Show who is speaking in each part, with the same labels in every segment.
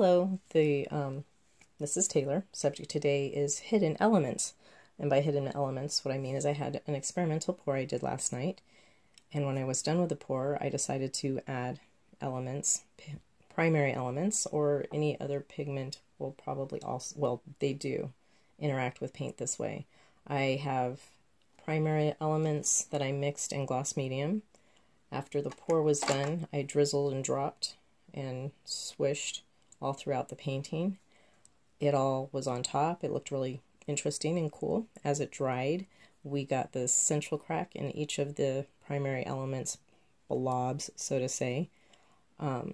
Speaker 1: Hello, this is Taylor. Subject today is hidden elements. And by hidden elements, what I mean is I had an experimental pour I did last night, and when I was done with the pour, I decided to add elements, primary elements, or any other pigment will probably also, well, they do interact with paint this way. I have primary elements that I mixed in gloss medium. After the pour was done, I drizzled and dropped and swished all throughout the painting. It all was on top. It looked really interesting and cool. As it dried, we got the central crack in each of the primary elements blobs, so to say.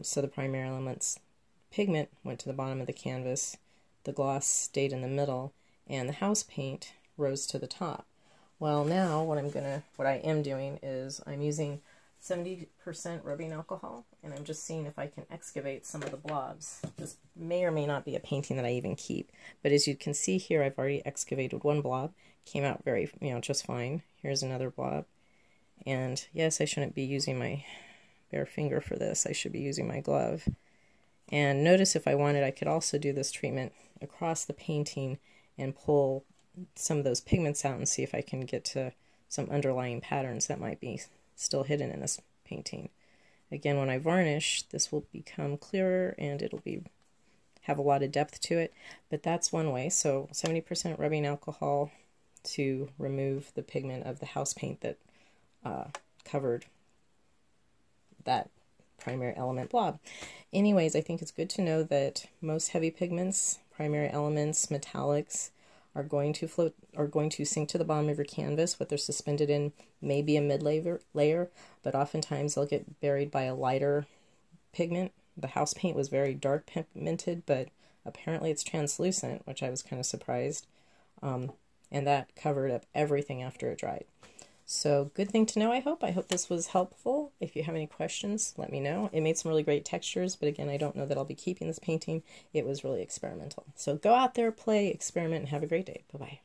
Speaker 1: So the primary elements pigment went to the bottom of the canvas, the gloss stayed in the middle, and the house paint rose to the top. Well, now what I am doing is I'm using 70% rubbing alcohol, and I'm just seeing if I can excavate some of the blobs. This may or may not be a painting that I even keep, but as you can see here, I've already excavated one blob. Came out very, just fine. Here's another blob. And yes, I shouldn't be using my bare finger for this. I should be using my glove. And notice if I wanted, I could also do this treatment across the painting and pull some of those pigments out and see if I can get to some underlying patterns that might be still hidden in this painting. Again, when I varnish, this will become clearer and it'll have a lot of depth to it, but that's one way. So 70% rubbing alcohol to remove the pigment of the house paint that covered that primary element blob. Anyways, I think it's good to know that most heavy pigments, primary elements, metallics, are going to float, are going to sink to the bottom of your canvas. What they're suspended in may be a mid-layer, but oftentimes they'll get buried by a lighter pigment. The house paint was very dark pigmented, but apparently it's translucent, which I was kind of surprised. And that covered up everything after it dried. So good thing to know, I hope. I hope this was helpful. If you have any questions, let me know. It made some really great textures, but again, I don't know that I'll be keeping this painting. It was really experimental. So go out there, play, experiment, and have a great day. Bye-bye.